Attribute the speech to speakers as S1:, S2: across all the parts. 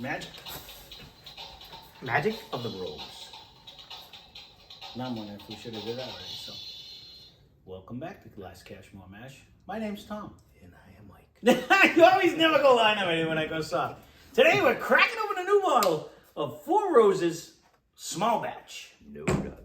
S1: Magic.
S2: Magic of the Rose.
S1: Now I'm wondering if we should have did that already. So, welcome back to Glass Cash More Mash. My name's Tom.
S2: And I am Mike.
S1: You always never go line on me when I go soft. Today we're cracking open a new bottle of Four Roses Small Batch.
S2: No doggy.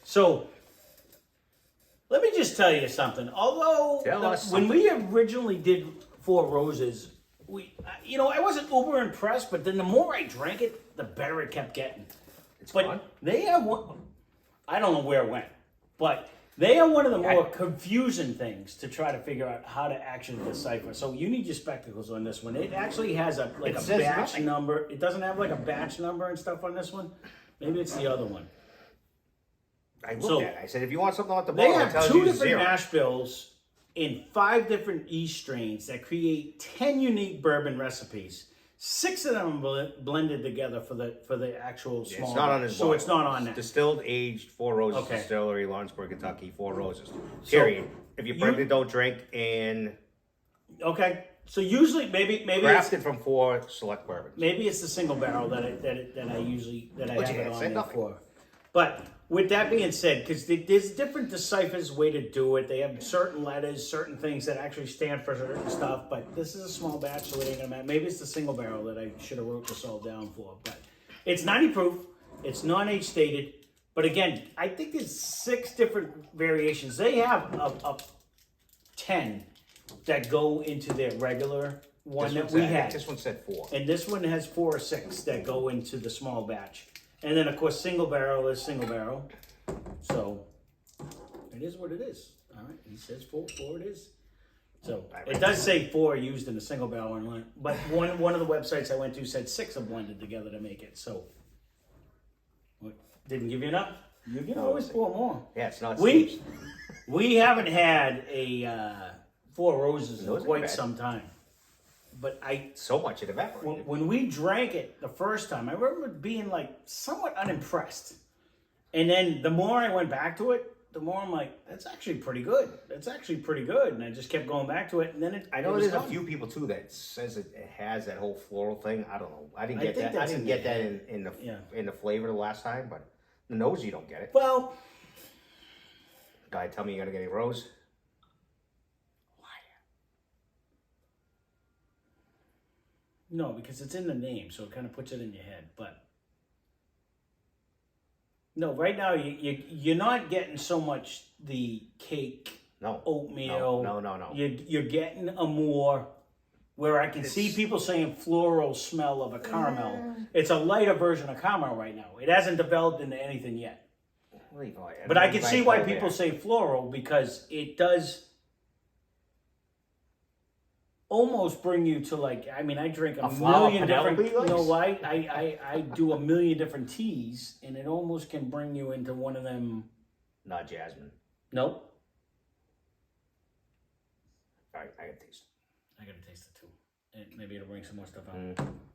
S1: So, let me just tell you something. Although, when we originally did Four Roses, I wasn't uber impressed, but then the more I drank it, the better it kept getting.
S2: It's
S1: but
S2: fun.
S1: They have one, I don't know where it went, but they are one of the more confusing things to try to figure out how to actually decipher. So you need your spectacles on this one. It actually has a batch number. It doesn't have like a batch number and stuff on this one. Maybe it's the other one.
S2: I looked at it. I said, if you want something off the bottle,
S1: they
S2: it tells
S1: have two
S2: you
S1: different
S2: zero.
S1: mash bills in 5 different yeast strains that create 10 unique bourbon recipes. 6 of them are blended together for the actual small.
S2: It's not on this
S1: so
S2: bottle.
S1: it's not on that.
S2: Distilled, aged, Four Roses Distillery, Lawrenceburg, Kentucky, Four Roses. Period. If you're pregnant, don't drink. And
S1: so usually maybe
S2: crafted from 4 select bourbons.
S1: Maybe it's the single barrel that I have it on there
S2: nothing.
S1: for. But with that being said, because there's different deciphers way to do it. They have certain letters, certain things that actually stand for certain stuff. But this is a small batch, so it ain't gonna matter. Maybe it's the single barrel that I should have wrote this all down for. But it's 90 proof. It's non-age stated. But again, I think there's 6 different variations. They have a 10 that go into their regular one that we had.
S2: This one said 4.
S1: And this one has 4 or 6 that go into the small batch. And then, of course, single barrel is single barrel. So, it is what it is. All right, he says 4 it is. So, it does say 4 used in the single barrel one. But one of the websites I went to said 6 are blended together to make it. So, what, didn't give you enough? You can always pour more.
S2: Yeah, it's not
S1: We haven't had a Four Roses in quite some time. But
S2: so much it evaporated.
S1: When we drank it the first time, I remember being like somewhat unimpressed. And then the more I went back to it, the more I'm like, that's actually pretty good. That's actually pretty good. And I just kept going back to it. And then
S2: I know there's a few people too that says it has that whole floral thing. I don't know. I didn't get that. I didn't get that in the flavor the last time, but the nose you don't get it.
S1: Well,
S2: guy, tell me you're gonna get any rose.
S1: No, because it's in the name, so it kind of puts it in your head. But no, right now you're not getting so much the cake, oatmeal.
S2: No.
S1: You're getting a more where I can see people saying floral smell of a caramel. It's a lighter version of caramel right now. It hasn't developed into anything yet. But I can see why people say floral because it does almost bring you to like, I mean, I drink a million different, I do a million different teas and it almost can bring you into one of them.
S2: Not jasmine.
S1: Nope.
S2: All right, I gotta taste it.
S1: I gotta taste it too. And maybe it'll bring some more stuff out.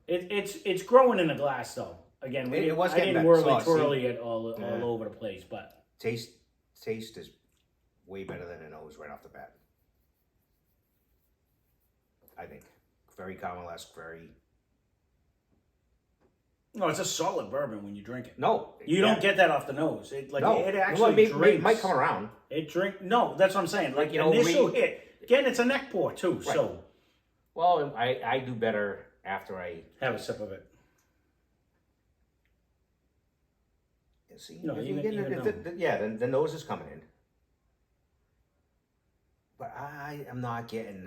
S1: It's growing in the glass though. Again, I didn't whirly it all over the place, but.
S2: Taste is way better than the nose right off the bat. I think. Very caramel-esque, very...
S1: No, it's a solid bourbon when you drink it.
S2: No.
S1: You don't get that off the nose. It actually drinks.
S2: It might come around.
S1: No, that's what I'm saying. Like, initial hit. Again, it's a neck pour, too,
S2: right.
S1: so...
S2: Well, I do better after I...
S1: Have a sip of it.
S2: See,
S1: no,
S2: then the nose is coming in. But I am not getting...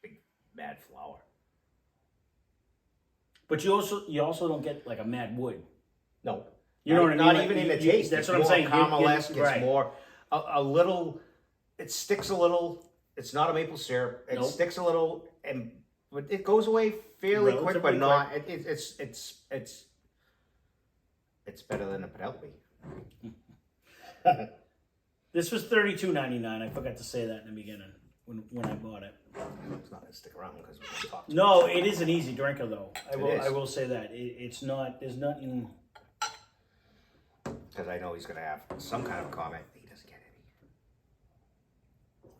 S2: big mad flower.
S1: But you also don't get like a mad wood.
S2: No.
S1: You know what I mean?
S2: Not even in the taste.
S1: That's
S2: what
S1: I'm saying.
S2: Caramel-esque.
S1: Right.
S2: It's more a little. It sticks a little. It's not a maple syrup. It sticks a little, but it goes away fairly quick. But not. It's better than a Penelope.
S1: This was $32.99. I forgot to say that in the beginning when I bought it.
S2: It's not gonna stick around because we're gonna talk.
S1: No, it is an easy drinker though. I
S2: is.
S1: will say that it's not. There's nothing.
S2: Because I know he's gonna have some kind of comment. He doesn't get any.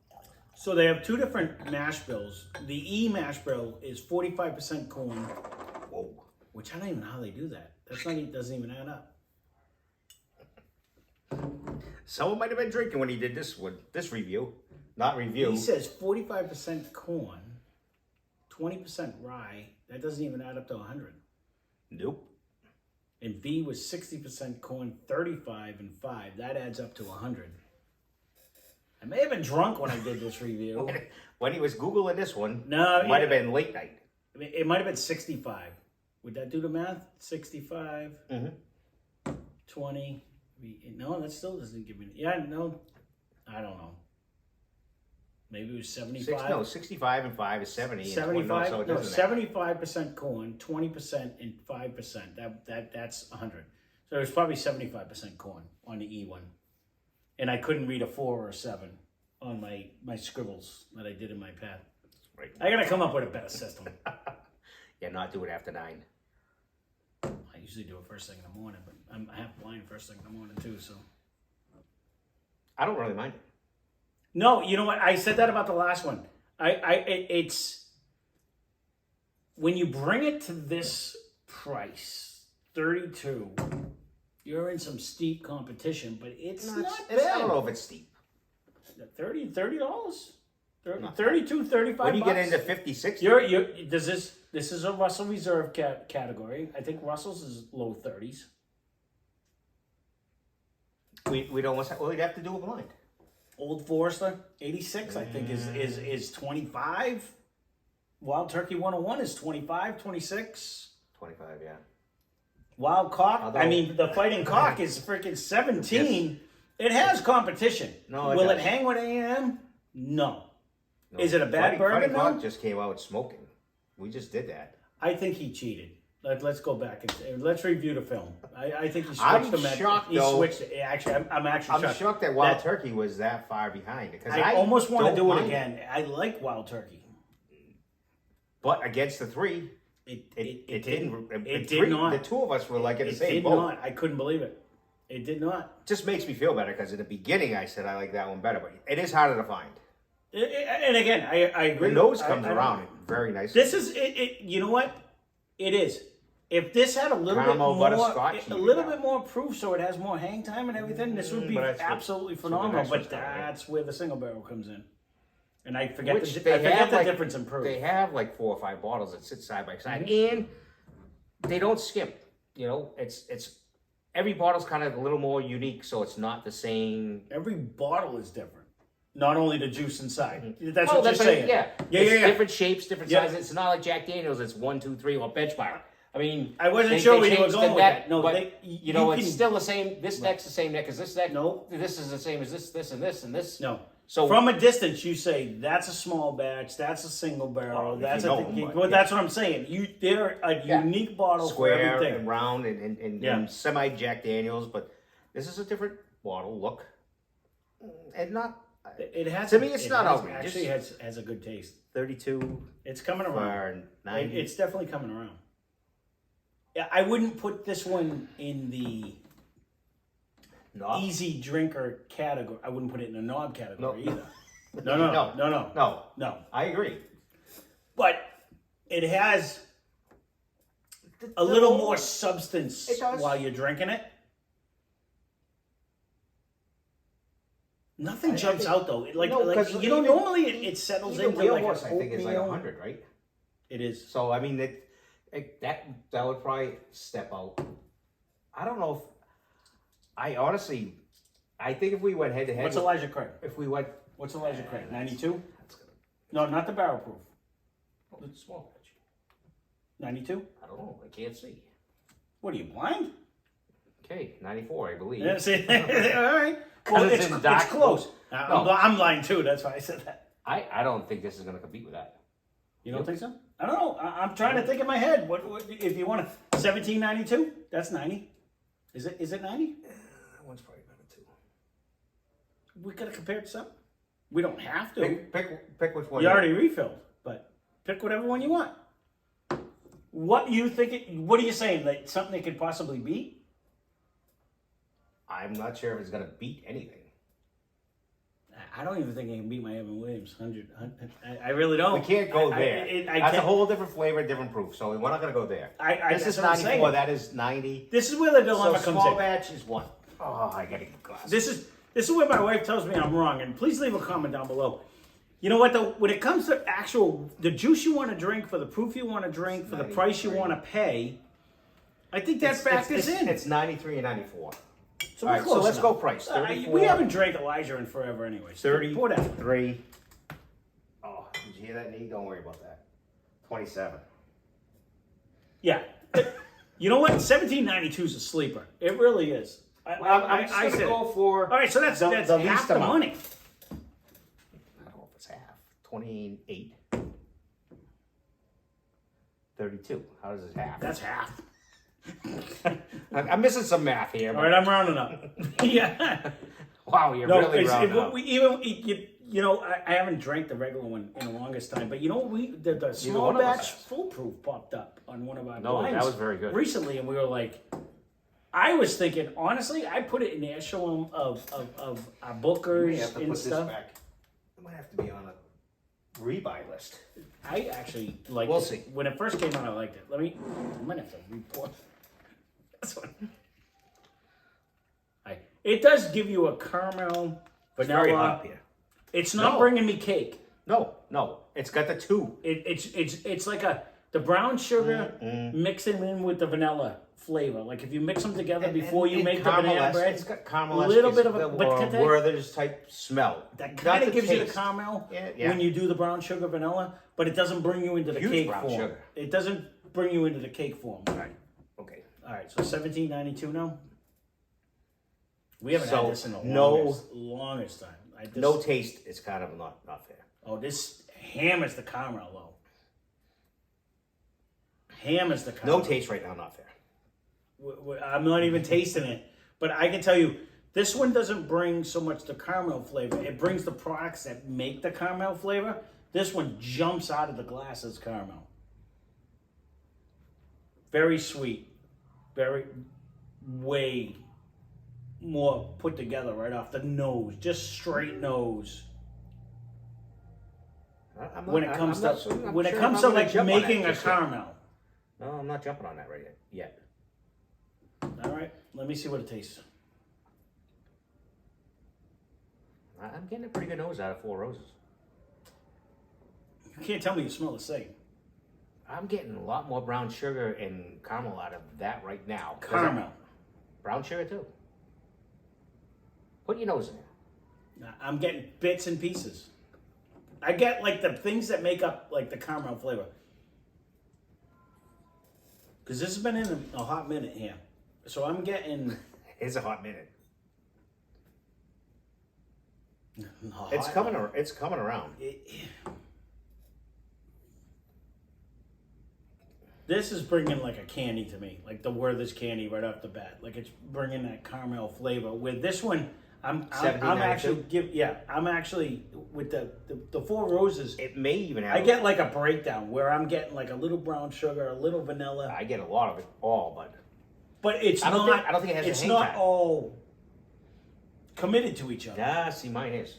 S1: So they have two different mash bills. The E mash bill is 45% corn.
S2: Whoa.
S1: Which I don't even know how they do that. Doesn't even add up.
S2: Someone might have been drinking when he did this review. Not review.
S1: He says 45% corn, 20% rye. That doesn't even add up to 100.
S2: Nope.
S1: And B was 60% corn, 35 and 5. That adds up to 100. I may have been drunk when I did this review.
S2: When he was Googling this one,
S1: No,
S2: it might have been late night.
S1: It might have been 65. Would that do the math? 65, 20. No, that still doesn't give me. Yeah, no, I don't know. Maybe it was 75.
S2: 65 and 5 is 70.
S1: 75.
S2: So it
S1: No,
S2: doesn't
S1: 75% corn, 20% and 5%. That's 100. So it was probably 75% corn on the E one, and I couldn't read a 4 or a 7 on my scribbles that I did in my pad.
S2: Right.
S1: I gotta come up with a better system.
S2: Yeah, not do it after 9.
S1: I usually do it first thing in the morning, but I'm half blind first thing in the morning too. So
S2: I don't really mind it.
S1: no, you know what? I said that about the last one. It's when you bring it to this price, 32. You're in some steep competition, but it's not bad.
S2: I don't know if it's steep.
S1: $30, $32, $35.
S2: When you get into 56,
S1: This is a Russell Reserve category. I think Russell's is low 30s.
S2: we don't. Well, we'd have to do a blind.
S1: Old Forester 86, I think is 25. Wild Turkey 101 is 25, 26.
S2: 25, yeah.
S1: Wild Cock,
S2: Although,
S1: I mean, the Fighting Cock is freaking 17. Yes. It has competition.
S2: No,
S1: Will it hang with A&M? No. Is it a bad bourbon?
S2: Fighting Cock just came out smoking. We just did that.
S1: I think he cheated. Let's go back and let's review the film. I think he switched
S2: I'm
S1: them.
S2: Shocked,
S1: he
S2: though.
S1: switched it. Actually, I'm
S2: shocked that Wild Turkey was that far behind. Because
S1: I almost want to do it again. I like Wild Turkey.
S2: But against the 3, it didn't. It did not. The two of us were like in the same boat.
S1: It did not. I couldn't believe it. It did not.
S2: Just makes me feel better because in the beginning I said I like that one better, but it is harder to find.
S1: And again, I agree.
S2: The nose comes around very nice.
S1: This is it. You know what? It is. If this had a little
S2: Caramel
S1: bit more,
S2: butterscotch,
S1: bit more proof, so it has more hang time and everything, this would be absolutely phenomenal. But that's where the single barrel comes in. And I forget the difference in proof.
S2: They have like 4 or 5 bottles that sit side by side, and they don't skimp. You know, it's every bottle's kind of a little more unique, so it's not the same.
S1: Every bottle is different. Not only the juice inside. That's what you're saying.
S2: Yeah. Different shapes, different sizes. It's not like Jack Daniels. It's 1, 2, 3 or benchmark. I mean,
S1: I wasn't sure where you were going with that. No,
S2: but it's still the same. This deck's the same deck as this deck.
S1: No,
S2: this is the same as this, and this, and this.
S1: No. So from a distance, you say that's a small batch, that's a single barrel, that's that's what I'm saying. They're a unique bottle
S2: Square
S1: for everything.
S2: and round and semi Jack Daniels, but this is a different bottle look, and not.
S1: It has
S2: to me. It's not outrageous.
S1: Actually, has a good taste.
S2: 32.
S1: It's coming around.
S2: 90.
S1: It's definitely coming around. Yeah, I wouldn't put this one in the easy drinker category. I wouldn't put it in the knob category either. No.
S2: I agree.
S1: But it has a little more substance while you're drinking it. Nothing jumps out though. Normally it settles into like
S2: horse, I think it's like 100, right?
S1: It is.
S2: So I mean that would probably step out. I don't know if I think if we went head to head.
S1: What's Elijah Craig?
S2: What's
S1: Elijah Craig? 92? No, not the barrel proof.
S2: Oh, it's small.
S1: 92?
S2: I don't know. I can't see.
S1: What are you, blind?
S2: Okay, 94, I believe.
S1: Yeah, see? All right. Well, it's close. I'm lying too. That's why I said that.
S2: I don't think this is going to compete with that.
S1: You don't think so? I don't know. I'm trying to think in my head. What if you want 1792? That's 90. Is it 90?
S2: That one's probably better too.
S1: we gotta compare it to something. We don't have to.
S2: Pick which one.
S1: You already refilled, but pick whatever one you want. What you think? What are you saying? That something they could possibly beat?
S2: I'm not sure if it's gonna beat anything.
S1: I don't even think I can beat my Evan Williams 100. I really don't.
S2: We can't go there. That's
S1: can't.
S2: a whole different flavor, different proof. So we're not gonna go there. This is
S1: that's what I'm
S2: 94.
S1: saying.
S2: That is 90.
S1: This is where the dilemma
S2: So
S1: comes
S2: small
S1: in.
S2: batch is one. Oh, I gotta get glasses.
S1: This is where my wife tells me I'm wrong, and please leave a comment down below. You know what though? When it comes to the juice you want to drink, for the proof you want to drink, for the price you want to pay, I think that factors in.
S2: It's 93 and 94.
S1: So
S2: All
S1: we're
S2: right,
S1: close
S2: so let's
S1: enough.
S2: go price. 34.
S1: We haven't drank Elijah in forever anyway.
S2: 33. Oh, did you hear that, Nate? Don't worry about that. 27.
S1: Yeah. You know what? 1792 is a sleeper. It really is.
S2: I'm just gonna go for.
S1: All right, so that's
S2: the
S1: half
S2: least
S1: the
S2: amount.
S1: money.
S2: I don't know if it's half. 28. 32. How does it half?
S1: That's half.
S2: I'm missing some math here.
S1: All right, I'm rounding up. Yeah.
S2: Wow, you're
S1: No,
S2: really rounding up.
S1: You know, I haven't drank the regular one in the longest time, but you know, the small
S2: one of us
S1: batch
S2: has.
S1: foolproof popped up on one of our
S2: No,
S1: blinds
S2: that was very good.
S1: recently, and we were like, I was thinking, honestly, I put it in the echelon of our
S2: You may
S1: bookers
S2: have to
S1: and
S2: put this
S1: stuff.
S2: back. It might have to be on a rebuy list.
S1: I actually liked
S2: We'll
S1: it.
S2: see.
S1: When it first came out, I liked it. I might have to report this one. It does give you a caramel,
S2: It's very
S1: vanilla.
S2: hot here.
S1: It's not
S2: No.
S1: bringing me cake.
S2: No. It's got the two.
S1: It's like the brown sugar mixing in with the vanilla flavor. Like if you mix them together before you make the banana bread,
S2: It's got caramel.
S1: little bit of a
S2: Werther's type smell.
S1: that
S2: Not
S1: kind of gives you the
S2: taste.
S1: caramel
S2: Yeah.
S1: when you do the brown sugar vanilla, but it doesn't bring you into the
S2: Huge
S1: cake
S2: brown
S1: form.
S2: sugar.
S1: It doesn't bring you into the cake form.
S2: Right. Okay.
S1: All right, so 1792 now. We haven't
S2: So,
S1: had this in the
S2: no-
S1: longest time.
S2: No taste. It's kind of not fair.
S1: Oh, this hammers the caramel though. Hammers the caramel.
S2: No taste right now. Not fair.
S1: I'm not even tasting it, but I can tell you, this one doesn't bring so much the caramel flavor. It brings the products that make the caramel flavor. This one jumps out of the glass as caramel. Very sweet, way more put together right off the nose, just straight nose. When it comes to like making a caramel.
S2: No, I'm not jumping on that right yet.
S1: All right, let me see what it tastes.
S2: I'm getting a pretty good nose out of Four Roses.
S1: You can't tell me you smell the same.
S2: I'm getting a lot more brown sugar and caramel out of that right now.
S1: Caramel.
S2: Brown sugar too. Put your nose in there.
S1: I'm getting bits and pieces. I get like the things that make up like the caramel flavor. Because this has been in a hot minute here. So I'm getting...
S2: It's a hot minute.
S1: hot-
S2: It's coming around.
S1: This is bringing like a candy to me. Like the Werther's candy right off the bat. Like it's bringing that caramel flavor. With this one, I'm actually with the Four Roses.
S2: It may even have.
S1: I get like a breakdown where I'm getting like a little brown sugar, a little vanilla.
S2: I get a lot of it all,
S1: But it's
S2: I don't
S1: not.
S2: think it has a
S1: It's
S2: hang
S1: not
S2: time.
S1: all committed to each other.
S2: yeah. See, mine is.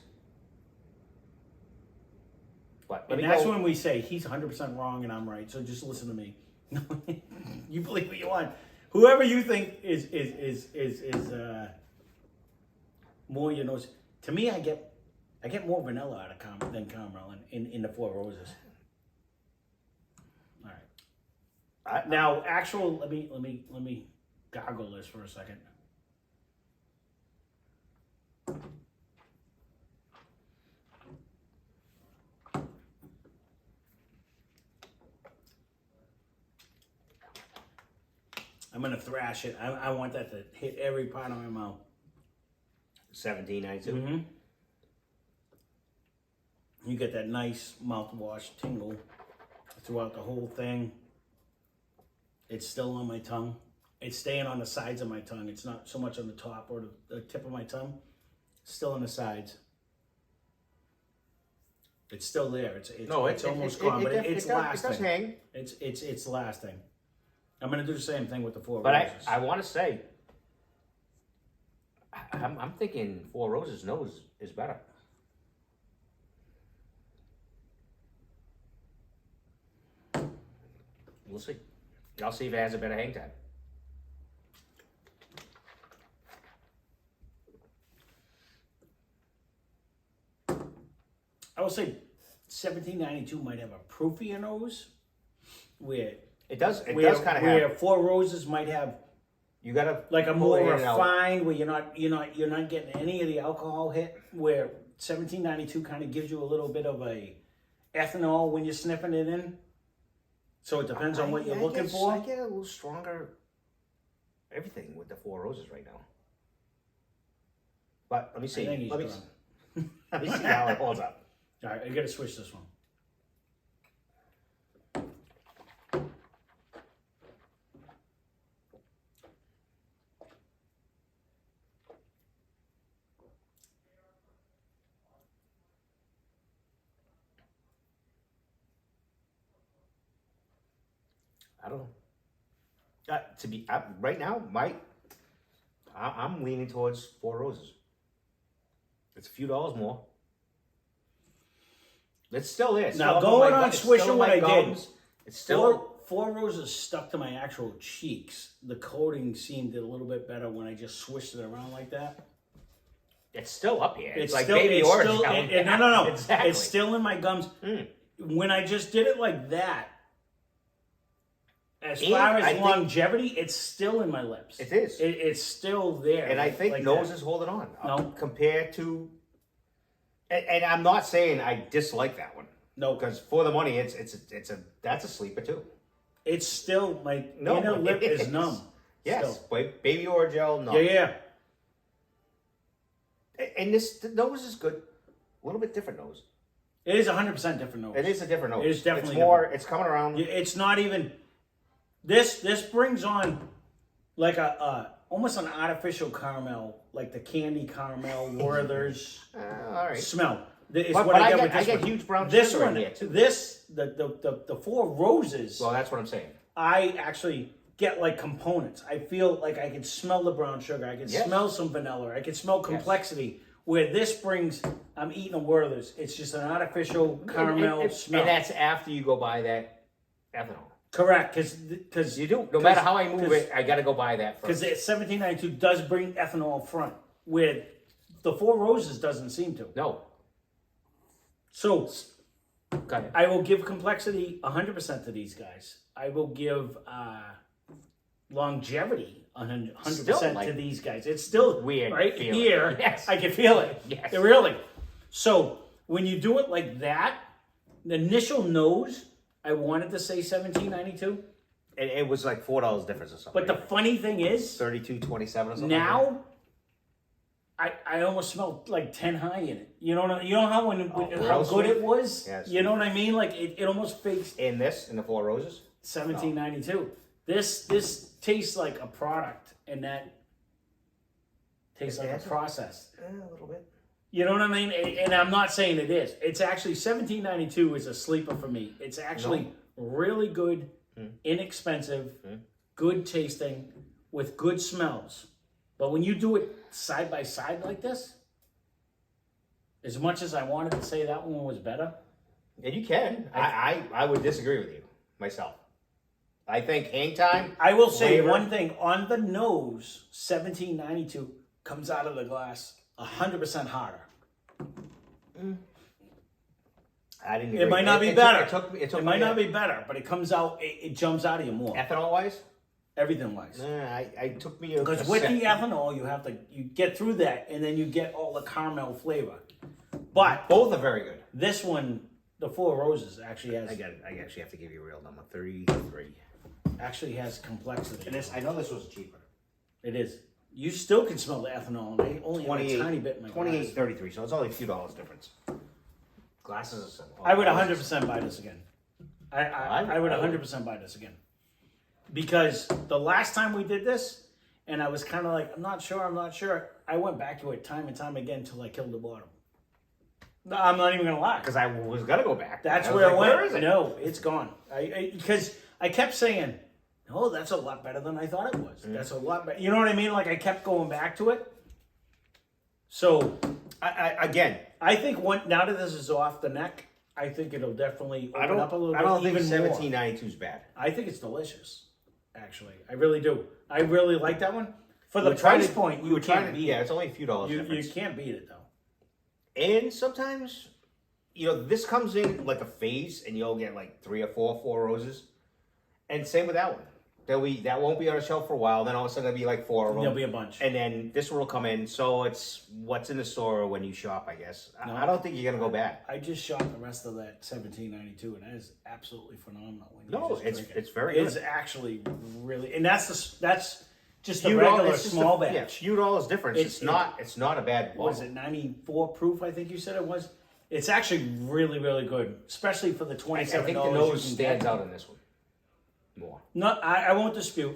S2: But let
S1: And
S2: me
S1: that's
S2: go.
S1: when we say he's 100% wrong and I'm right. So just listen to me. You believe what you want. Whoever you think is more your nose. To me, I get more vanilla out of caramel than caramel in the Four Roses. All right. Now, let me gargle this for a second. I'm gonna thrash it. I want that to hit every part of my mouth.
S2: 1792.
S1: Mm-hmm. You get that nice mouthwash tingle throughout the whole thing. It's still on my tongue. It's staying on the sides of my tongue. It's not so much on the top or the tip of my tongue. Still on the sides. It's still there. It's almost
S2: it,
S1: gone,
S2: it,
S1: but
S2: it,
S1: it's
S2: it does,
S1: lasting.
S2: It does hang.
S1: It's lasting. I'm gonna do the same thing with the Four
S2: But
S1: Roses.
S2: I want to say, I'm thinking Four Roses nose is better. We'll see. I'll see if it has a better hang time.
S1: I will say 1792 might have a proofier nose, where
S2: It does. It
S1: where,
S2: does kind of
S1: where
S2: have.
S1: Four Roses might have
S2: You gotta
S1: like a
S2: pull
S1: more
S2: it in and out.
S1: refined, where you're not getting any of the alcohol hit. Where 1792 kind of gives you a little bit of a ethanol when you're sniffing it in. So it depends on what you're looking for.
S2: I get a little stronger. Everything with the Four Roses right now. But let me see.
S1: I think he's
S2: Let me
S1: drunk.
S2: let me see how it holds up.
S1: All right, I gotta switch this one.
S2: I don't know. To be right now, I'm leaning towards Four Roses. It's a few dollars more. It's still there. It's
S1: Now,
S2: still
S1: going
S2: my
S1: on
S2: gut- it's
S1: swishing
S2: still in
S1: what
S2: my
S1: I did.
S2: gums. It's still
S1: Four Roses stuck to my actual cheeks. The coating seemed a little bit better when I just swished it around like that.
S2: it's still up here. It's like
S1: still,
S2: baby
S1: it's
S2: orange.
S1: still,
S2: now.
S1: no.
S2: Exactly.
S1: It's still in my gums.
S2: Mm.
S1: When I just did it like that, as
S2: And
S1: far as
S2: I think-
S1: longevity, it's still in my lips.
S2: It is.
S1: It's still there.
S2: And I think
S1: like
S2: nose
S1: that.
S2: is holding on.
S1: No.
S2: Compared to, and I'm not saying I dislike that one.
S1: No,
S2: Because for the money, that's a sleeper too.
S1: it's still my
S2: No,
S1: inner
S2: it
S1: lip is
S2: is.
S1: numb.
S2: Yes,
S1: Still.
S2: baby Orgel, no.
S1: Yeah.
S2: And the nose is good. A little bit different nose.
S1: It is 100% different nose.
S2: It is a different nose.
S1: It is definitely
S2: It's more.
S1: different.
S2: It's coming around.
S1: It's not even. This brings on like a almost an artificial caramel, like the candy caramel Werther's
S2: All right.
S1: smell. It's
S2: But
S1: what I get
S2: I
S1: with this
S2: get
S1: one.
S2: huge brown
S1: This
S2: sugar
S1: one,
S2: in there too.
S1: the Four Roses.
S2: Well, that's what I'm saying.
S1: I actually get like components. I feel like I can smell the brown sugar. I can
S2: Yes.
S1: smell some vanilla. I can smell complexity. Where this brings, I'm eating a Werther's. It's just an artificial caramel smell.
S2: And that's after you go buy that ethanol.
S1: Correct, because
S2: You do. No matter how I move it, I got to go buy that
S1: because
S2: first.
S1: 1792 does bring ethanol front, where the Four Roses doesn't seem to.
S2: No.
S1: So
S2: Go ahead.
S1: I will give complexity 100% to these guys. I will give longevity 100%
S2: Still, like,
S1: to these guys. It's still
S2: weird
S1: right
S2: feeling.
S1: here.
S2: Yes.
S1: I can feel it.
S2: Yes.
S1: Really. So when you do it like that, the initial nose, I wanted to say 1792,
S2: It was like $4 difference or something.
S1: but the funny thing is,
S2: 32.27 or something.
S1: now I almost smell like 10 high in it. You know how how
S2: real
S1: good
S2: sweet?
S1: it was?
S2: Yeah, it's
S1: you know what I mean? Like it almost fakes
S2: in the Four Roses.
S1: 1792. This tastes like a product, and that tastes like a
S2: has it?
S1: process.
S2: A little bit.
S1: You know what I mean? And I'm not saying it is. It's actually 1792 is a sleeper for me. It's actually really good, inexpensive, good tasting, with good smells. But when you do it side by side like this, as much as I wanted to say that one was better,
S2: And you can. I would disagree with you myself. I think hang time.
S1: I will say
S2: flavor-
S1: one thing. On the nose, 1792 comes out of the glass 100% harder.
S2: I didn't.
S1: It
S2: agree.
S1: might not be
S2: It
S1: better.
S2: took me.
S1: It might not be better, but it comes out, it jumps out of you more.
S2: ethanol wise.
S1: Everything wise.
S2: I took me
S1: Because with the ethanol, you get through that, and then you get all the caramel flavor. But
S2: both are very good.
S1: this one, the Four Roses, actually has
S2: I actually have to give you a real number. 33.
S1: complexity.
S2: And this, I know this was cheaper.
S1: It is. You still can smell the ethanol, and I only have a tiny bit in my glass.
S2: 28.33. So it's only a few dollars difference. Glasses are simple.
S1: I would 100% buy this again. I would 100% buy this again. Because the last time we did this, and I was kind of like, I'm not sure. I went back to it time and time again until I killed the bottom. No, I'm not even gonna lie.
S2: Because I was gonna go back.
S1: That's
S2: I was
S1: where
S2: like,
S1: I went.
S2: Where is it?
S1: No, it's gone. Because I kept saying, "Oh, that's a lot better than I thought it was. That's a lot better." You know what I mean? Like I kept going back to it. So, I think now that this is off the neck, I think it'll definitely open up a little bit.
S2: I don't think
S1: even more.
S2: 1792 is bad.
S1: I think it's delicious. Actually, I really do. I really like that one. For the
S2: We were trying
S1: price
S2: to-
S1: point,
S2: we were trying
S1: can't
S2: to.
S1: beat
S2: Yeah,
S1: it.
S2: it's only a few dollars
S1: You
S2: difference.
S1: can't beat it though.
S2: And sometimes, this comes in like a phase, and you'll get like 3 or 4 roses. And same with that one. That won't be on a shelf for a while. Then all of a sudden there'll be like 4 of them.
S1: There'll be a bunch.
S2: And then this one will come in. So it's what's in the store when you shop, I guess.
S1: No.
S2: I don't think you're gonna go back.
S1: I just shot the rest of that 1792, and that is absolutely phenomenal. When you
S2: No,
S1: just
S2: it's
S1: drink it.
S2: it's very good.
S1: It's actually really, and that's just the
S2: Few
S1: regular
S2: dollars- it's just
S1: small
S2: Yeah,
S1: batch.
S2: few dollars difference. It's not a bad bottle.
S1: What is it, 94 proof? I think you said it was. It's actually really, really good, especially for the
S2: I
S1: $27.
S2: think the nose stands out in this one more.
S1: No, I won't dispute.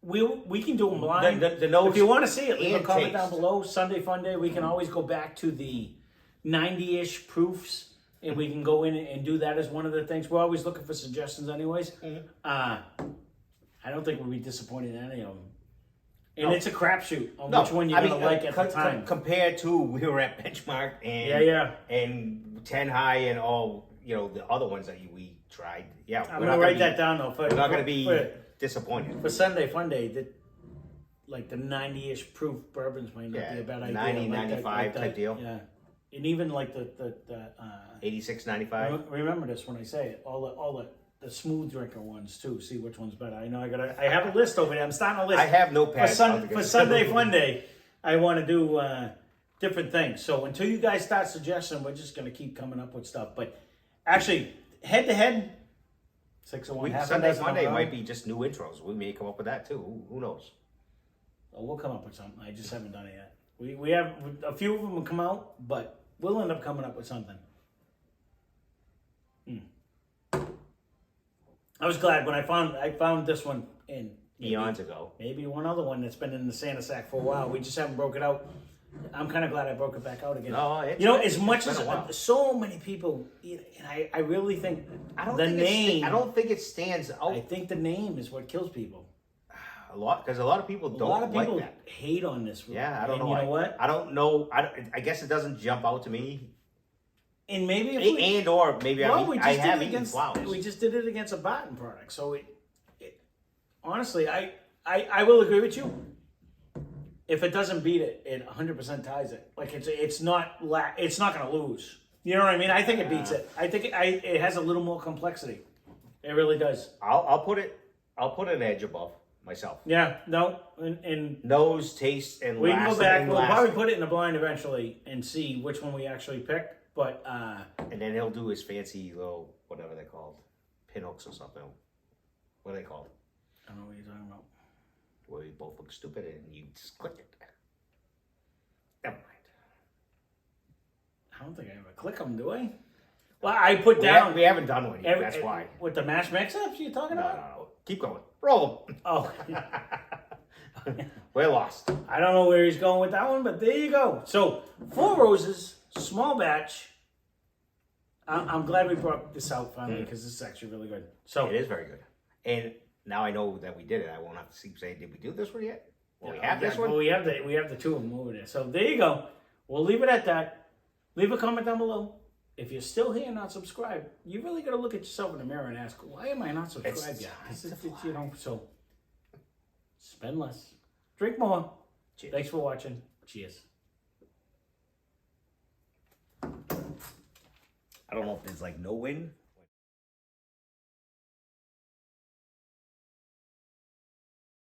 S1: We can do them blind.
S2: The nose
S1: if you want to see it, leave a
S2: and
S1: comment
S2: taste.
S1: down below. Sunday Fun Day, we can always go back to the 90-ish proofs, and we can go in and do that as one of the things. We're always looking for suggestions anyways. I don't think we'll be disappointed in any of them. And it's a crapshoot on which one you're going to like at the time.
S2: Compared to we were at Benchmark and and 10 High and all the other ones that we tried. Yeah,
S1: I'm going to write that down though.
S2: We're not going to be disappointed.
S1: For Sunday Fun Day, like the 90-ish proof bourbons might not be a bad idea.
S2: 90,
S1: like
S2: 95 type deal.
S1: Yeah. And even like the
S2: 86, 95.
S1: remember this when I say it. All the smooth drinker ones too. See which one's better. I know I have a list over there. I'm starting a list.
S2: I have no pads.
S1: For Sunday Fun Day, I want to do different things. So until you guys start suggesting, we're just going to keep coming up with stuff. But actually, head to head, 6 of 1, half a
S2: Sunday
S1: dozen
S2: Monday
S1: of
S2: might be just new intros. We may come up with that too. Who knows?
S1: Oh, we'll come up with something. I just haven't done it yet. We have a few of them will come out, but we'll end up coming up with something. I was glad when I found this one in
S2: Eons ago.
S1: maybe one other one that's been in the Santa sack for a while. We just haven't broke it out. I'm kind of glad I broke it back out again.
S2: No,
S1: as much as so many people, and I really think
S2: I don't think it stands out
S1: I think the name is what kills people.
S2: a lot because a lot of people don't
S1: A lot of people
S2: like that.
S1: hate on this.
S2: Yeah, I don't
S1: and
S2: know.
S1: You know what?
S2: I don't know. I guess it doesn't jump out to me.
S1: And maybe if we,
S2: I have eaten flowers.
S1: We just did it against a Barton product, so it honestly, I will agree with you. If it doesn't beat it, it 100% ties it. Like it's not going to lose. You know what I mean? I think it beats it. I think it has a little more complexity. It really does.
S2: I'll put an edge above myself.
S1: Yeah. No. And
S2: Nose, taste, and
S1: we can go back. We'll
S2: last.
S1: probably put it in the blind eventually and see which one we actually picked. But
S2: And then he'll do his fancy little whatever they're called, pinhooks or something. What are they called?
S1: I don't know what you're talking about.
S2: Where you both look stupid and you just click it. Never mind.
S1: I don't think I ever click them, do I? Well, I put down.
S2: We haven't done one yet. That's why.
S1: With the mash mix-ups you're talking about?
S2: No. Keep going. Roll them.
S1: Oh.
S2: We're lost.
S1: I don't know where he's going with that one, but there you go. So, 4 roses, small batch. I'm glad we brought this out finally because this is actually really good. So
S2: It is very good. And now I know that we did it. I won't have to keep saying, did we do this one yet? Well, we have this one.
S1: Well, we have the 2 of them over there. So there you go. We'll leave it at that. Leave a comment down below. If you're still here and not subscribed, you really got to look at yourself in the mirror and ask, why am I not subscribed yet? So spend less, drink more.
S2: Cheers.
S1: Thanks for watching. Cheers.
S2: I don't know if there's like no win